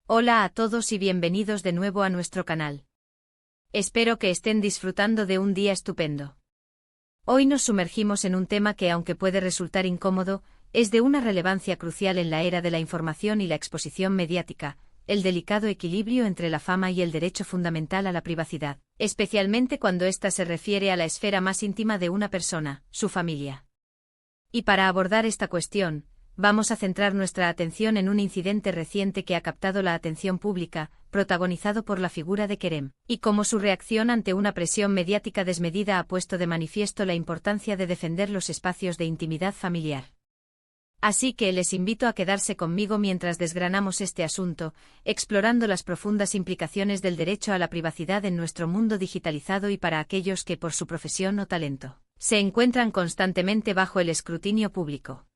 Hola a todos y bienvenidos de nuevo a nuestro canal. Espero que estén disfrutando de un día estupendo. Hoy nos sumergimos en un tema que, aunque puede resultar incómodo, es de una relevancia crucial en la era de la información y la exposición mediática, el delicado equilibrio entre la fama y el derecho fundamental a la privacidad, especialmente cuando ésta se refiere a la esfera más íntima de una persona, su familia. Y para abordar esta cuestión, vamos a centrar nuestra atención en un incidente reciente que ha captado la atención pública, protagonizado por la figura de Kerem, y cómo su reacción ante una presión mediática desmedida ha puesto de manifiesto la importancia de defender los espacios de intimidad familiar. Así que les invito a quedarse conmigo mientras desgranamos este asunto, explorando las profundas implicaciones del derecho a la privacidad en nuestro mundo digitalizado y para aquellos que, por su profesión o talento, se encuentran constantemente bajo el escrutinio público.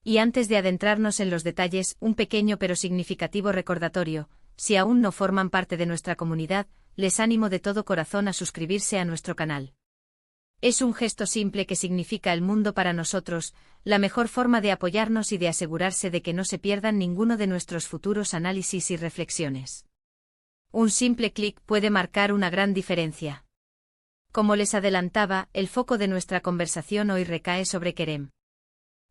Y antes de adentrarnos en los detalles, un pequeño pero significativo recordatorio: si aún no forman parte de nuestra comunidad, les animo de todo corazón a suscribirse a nuestro canal. Es un gesto simple que significa el mundo para nosotros, la mejor forma de apoyarnos y de asegurarse de que no se pierdan ninguno de nuestros futuros análisis y reflexiones. Un simple clic puede marcar una gran diferencia. Como les adelantaba, el foco de nuestra conversación hoy recae sobre Kerem.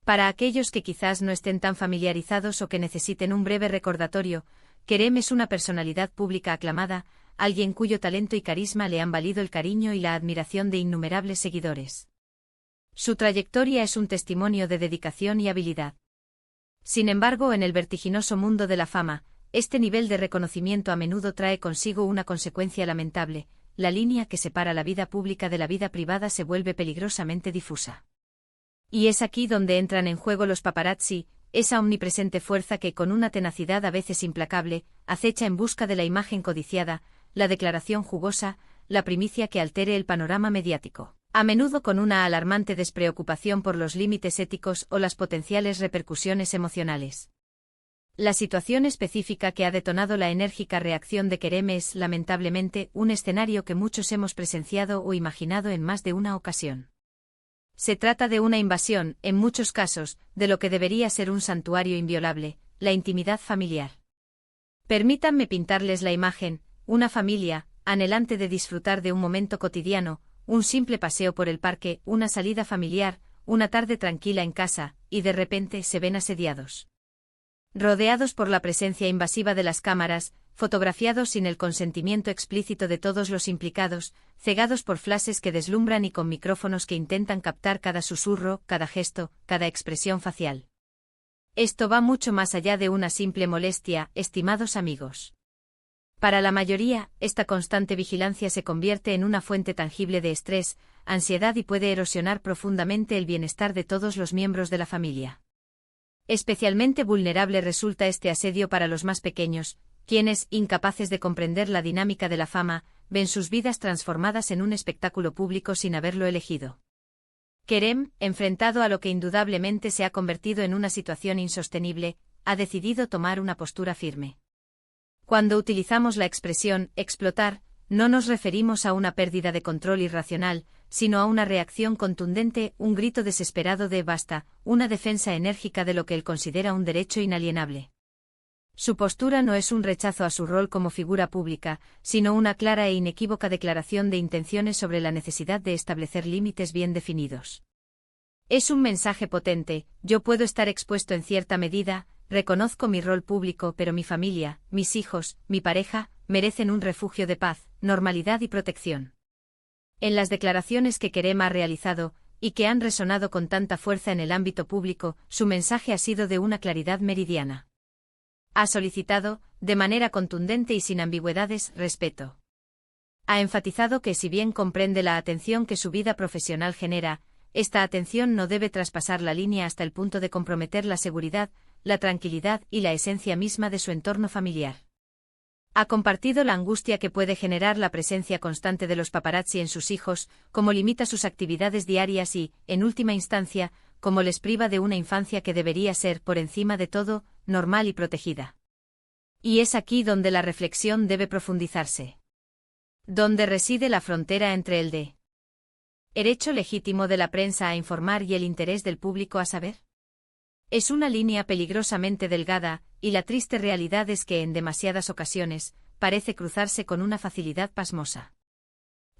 Para aquellos que quizás no estén tan familiarizados o que necesiten un breve recordatorio, Kerem es una personalidad pública aclamada, alguien cuyo talento y carisma le han valido el cariño y la admiración de innumerables seguidores. Su trayectoria es un testimonio de dedicación y habilidad. Sin embargo, en el vertiginoso mundo de la fama, este nivel de reconocimiento a menudo trae consigo una consecuencia lamentable: la línea que separa la vida pública de la vida privada se vuelve peligrosamente difusa. Y es aquí donde entran en juego los paparazzi, esa omnipresente fuerza que, con una tenacidad a veces implacable, acecha en busca de la imagen codiciada, la declaración jugosa, la primicia que altere el panorama mediático, a menudo con una alarmante despreocupación por los límites éticos o las potenciales repercusiones emocionales. La situación específica que ha detonado la enérgica reacción de Kerem es, lamentablemente, un escenario que muchos hemos presenciado o imaginado en más de una ocasión. Se trata de una invasión, en muchos casos, de lo que debería ser un santuario inviolable, la intimidad familiar. Permítanme pintarles la imagen: una familia, anhelante de disfrutar de un momento cotidiano, un simple paseo por el parque, una salida familiar, una tarde tranquila en casa, y de repente se ven asediados. Rodeados por la presencia invasiva de las cámaras, fotografiados sin el consentimiento explícito de todos los implicados, cegados por flashes que deslumbran y con micrófonos que intentan captar cada susurro, cada gesto, cada expresión facial. Esto va mucho más allá de una simple molestia, estimados amigos. Para la mayoría, esta constante vigilancia se convierte en una fuente tangible de estrés, ansiedad y puede erosionar profundamente el bienestar de todos los miembros de la familia. Especialmente vulnerable resulta este asedio para los más pequeños, quienes, incapaces de comprender la dinámica de la fama, ven sus vidas transformadas en un espectáculo público sin haberlo elegido. Kerem, enfrentado a lo que indudablemente se ha convertido en una situación insostenible, ha decidido tomar una postura firme. Cuando utilizamos la expresión explotar, no nos referimos a una pérdida de control irracional, sino a una reacción contundente, un grito desesperado de basta, una defensa enérgica de lo que él considera un derecho inalienable. Su postura no es un rechazo a su rol como figura pública, sino una clara e inequívoca declaración de intenciones sobre la necesidad de establecer límites bien definidos. Es un mensaje potente: yo puedo estar expuesto en cierta medida, reconozco mi rol público, pero mi familia, mis hijos, mi pareja, merecen un refugio de paz, normalidad y protección. En las declaraciones que Kerem ha realizado, y que han resonado con tanta fuerza en el ámbito público, su mensaje ha sido de una claridad meridiana. Ha solicitado, de manera contundente y sin ambigüedades, respeto. Ha enfatizado que, si bien comprende la atención que su vida profesional genera, esta atención no debe traspasar la línea hasta el punto de comprometer la seguridad, la tranquilidad y la esencia misma de su entorno familiar. Ha compartido la angustia que puede generar la presencia constante de los paparazzi en sus hijos, cómo limita sus actividades diarias y, en última instancia, cómo les priva de una infancia que debería ser, por encima de todo, normal y protegida. Y es aquí donde la reflexión debe profundizarse. ¿Dónde reside la frontera entre el derecho legítimo de la prensa a informar y el interés del público a saber? Es una línea peligrosamente delgada, y la triste realidad es que en demasiadas ocasiones, parece cruzarse con una facilidad pasmosa.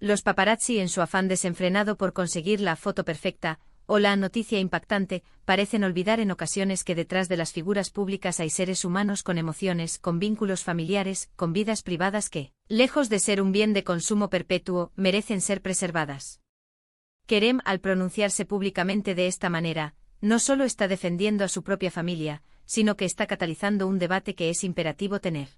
Los paparazzi, en su afán desenfrenado por conseguir la foto perfecta, o la noticia impactante, parecen olvidar en ocasiones que detrás de las figuras públicas hay seres humanos con emociones, con vínculos familiares, con vidas privadas que, lejos de ser un bien de consumo perpetuo, merecen ser preservadas. Kerem, al pronunciarse públicamente de esta manera, no solo está defendiendo a su propia familia, sino que está catalizando un debate que es imperativo tener.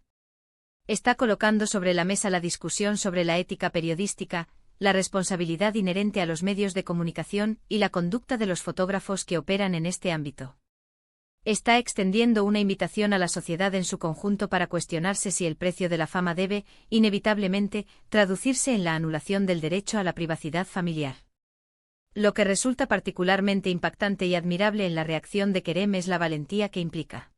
Está colocando sobre la mesa la discusión sobre la ética periodística, la responsabilidad inherente a los medios de comunicación y la conducta de los fotógrafos que operan en este ámbito. Está extendiendo una invitación a la sociedad en su conjunto para cuestionarse si el precio de la fama debe, inevitablemente, traducirse en la anulación del derecho a la privacidad familiar. Lo que resulta particularmente impactante y admirable en la reacción de Kerem es la valentía que implica.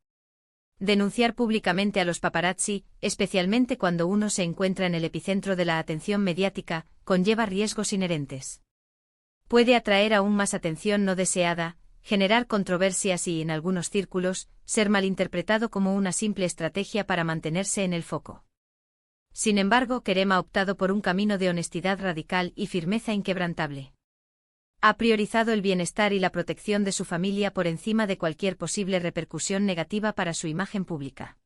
Denunciar públicamente a los paparazzi, especialmente cuando uno se encuentra en el epicentro de la atención mediática, conlleva riesgos inherentes. Puede atraer aún más atención no deseada, generar controversias y, en algunos círculos, ser malinterpretado como una simple estrategia para mantenerse en el foco. Sin embargo, Kerem ha optado por un camino de honestidad radical y firmeza inquebrantable. Ha priorizado el bienestar y la protección de su familia por encima de cualquier posible repercusión negativa para su imagen pública.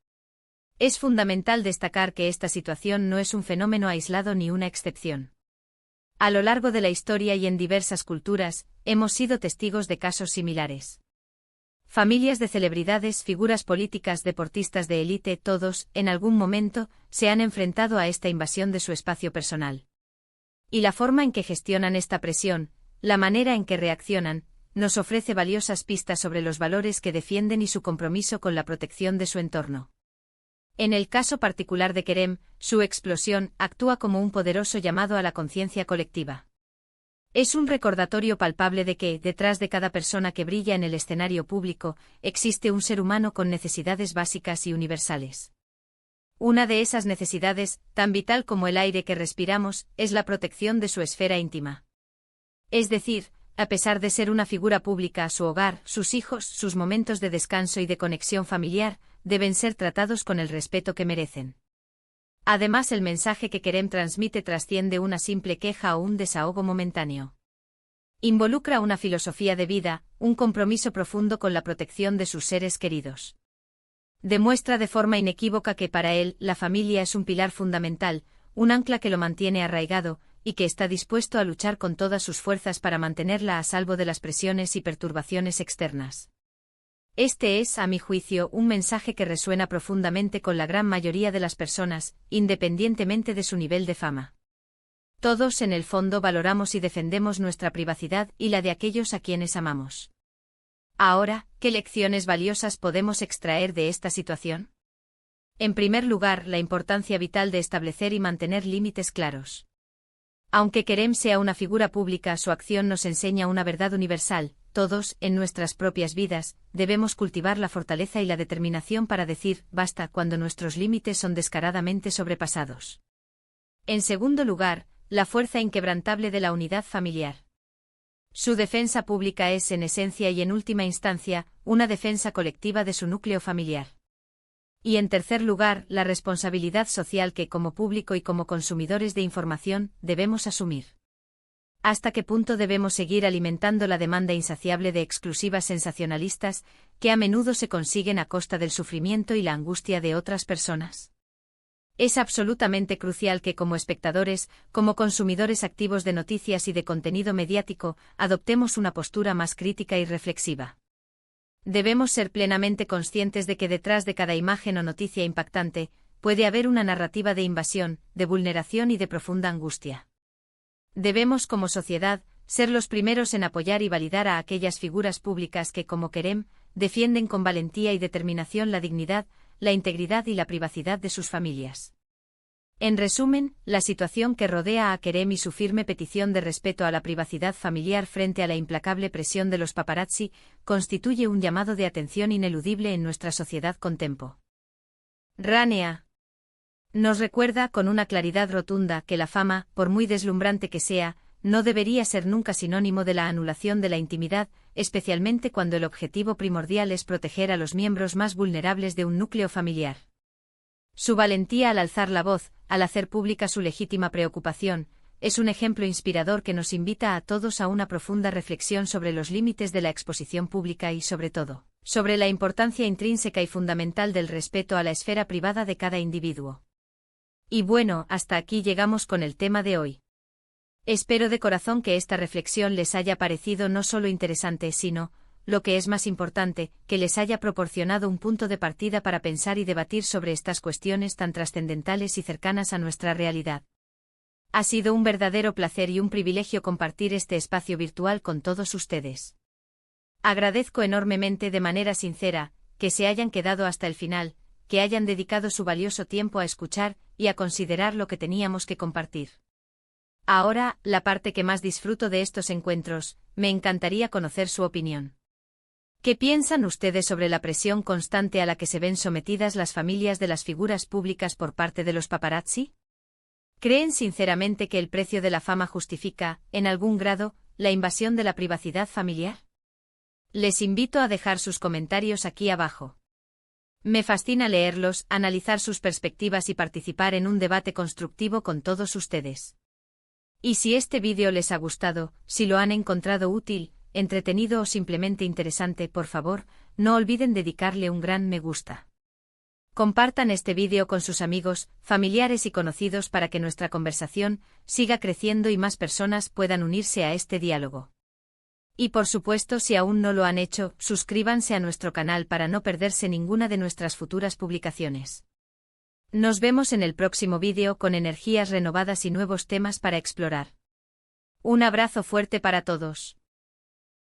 Es fundamental destacar que esta situación no es un fenómeno aislado ni una excepción. A lo largo de la historia y en diversas culturas, hemos sido testigos de casos similares. Familias de celebridades, figuras políticas, deportistas de élite, todos, en algún momento, se han enfrentado a esta invasión de su espacio personal. Y la forma en que gestionan esta presión, la manera en que reaccionan, nos ofrece valiosas pistas sobre los valores que defienden y su compromiso con la protección de su entorno. En el caso particular de Kerem, su explosión actúa como un poderoso llamado a la conciencia colectiva. Es un recordatorio palpable de que, detrás de cada persona que brilla en el escenario público, existe un ser humano con necesidades básicas y universales. Una de esas necesidades, tan vital como el aire que respiramos, es la protección de su esfera íntima. Es decir, a pesar de ser una figura pública, su hogar, sus hijos, sus momentos de descanso y de conexión familiar, deben ser tratados con el respeto que merecen. Además, el mensaje que Kerem transmite trasciende una simple queja o un desahogo momentáneo. Involucra una filosofía de vida, un compromiso profundo con la protección de sus seres queridos. Demuestra de forma inequívoca que para él, la familia es un pilar fundamental, un ancla que lo mantiene arraigado, y que está dispuesto a luchar con todas sus fuerzas para mantenerla a salvo de las presiones y perturbaciones externas. Este es, a mi juicio, un mensaje que resuena profundamente con la gran mayoría de las personas, independientemente de su nivel de fama. Todos, en el fondo, valoramos y defendemos nuestra privacidad y la de aquellos a quienes amamos. Ahora, ¿qué lecciones valiosas podemos extraer de esta situación? En primer lugar, la importancia vital de establecer y mantener límites claros. Aunque Kerem sea una figura pública, su acción nos enseña una verdad universal: todos, en nuestras propias vidas, debemos cultivar la fortaleza y la determinación para decir basta cuando nuestros límites son descaradamente sobrepasados. En segundo lugar, la fuerza inquebrantable de la unidad familiar. Su defensa pública es, en esencia y en última instancia, una defensa colectiva de su núcleo familiar. Y en tercer lugar, la responsabilidad social que, como público y como consumidores de información, debemos asumir. ¿Hasta qué punto debemos seguir alimentando la demanda insaciable de exclusivas sensacionalistas, que a menudo se consiguen a costa del sufrimiento y la angustia de otras personas? Es absolutamente crucial que, como espectadores, como consumidores activos de noticias y de contenido mediático, adoptemos una postura más crítica y reflexiva. Debemos ser plenamente conscientes de que detrás de cada imagen o noticia impactante, puede haber una narrativa de invasión, de vulneración y de profunda angustia. Debemos, como sociedad, ser los primeros en apoyar y validar a aquellas figuras públicas que, como Kerem, defienden con valentía y determinación la dignidad, la integridad y la privacidad de sus familias. En resumen, la situación que rodea a Kerem y su firme petición de respeto a la privacidad familiar frente a la implacable presión de los paparazzi constituye un llamado de atención ineludible en nuestra sociedad contemporánea. Nos recuerda con una claridad rotunda que la fama, por muy deslumbrante que sea, no debería ser nunca sinónimo de la anulación de la intimidad, especialmente cuando el objetivo primordial es proteger a los miembros más vulnerables de un núcleo familiar. Su valentía al alzar la voz, al hacer pública su legítima preocupación, es un ejemplo inspirador que nos invita a todos a una profunda reflexión sobre los límites de la exposición pública y, sobre todo, sobre la importancia intrínseca y fundamental del respeto a la esfera privada de cada individuo. Y bueno, hasta aquí llegamos con el tema de hoy. Espero de corazón que esta reflexión les haya parecido no solo interesante, sino, lo que es más importante, que les haya proporcionado un punto de partida para pensar y debatir sobre estas cuestiones tan trascendentales y cercanas a nuestra realidad. Ha sido un verdadero placer y un privilegio compartir este espacio virtual con todos ustedes. Agradezco enormemente de manera sincera que se hayan quedado hasta el final, que hayan dedicado su valioso tiempo a escuchar y a considerar lo que teníamos que compartir. Ahora, la parte que más disfruto de estos encuentros, me encantaría conocer su opinión. ¿Qué piensan ustedes sobre la presión constante a la que se ven sometidas las familias de las figuras públicas por parte de los paparazzi? ¿Creen sinceramente que el precio de la fama justifica, en algún grado, la invasión de la privacidad familiar? Les invito a dejar sus comentarios aquí abajo. Me fascina leerlos, analizar sus perspectivas y participar en un debate constructivo con todos ustedes. Y si este vídeo les ha gustado, si lo han encontrado útil, entretenido o simplemente interesante, por favor, no olviden dedicarle un gran me gusta. Compartan este vídeo con sus amigos, familiares y conocidos para que nuestra conversación siga creciendo y más personas puedan unirse a este diálogo. Y por supuesto, si aún no lo han hecho, suscríbanse a nuestro canal para no perderse ninguna de nuestras futuras publicaciones. Nos vemos en el próximo vídeo con energías renovadas y nuevos temas para explorar. Un abrazo fuerte para todos.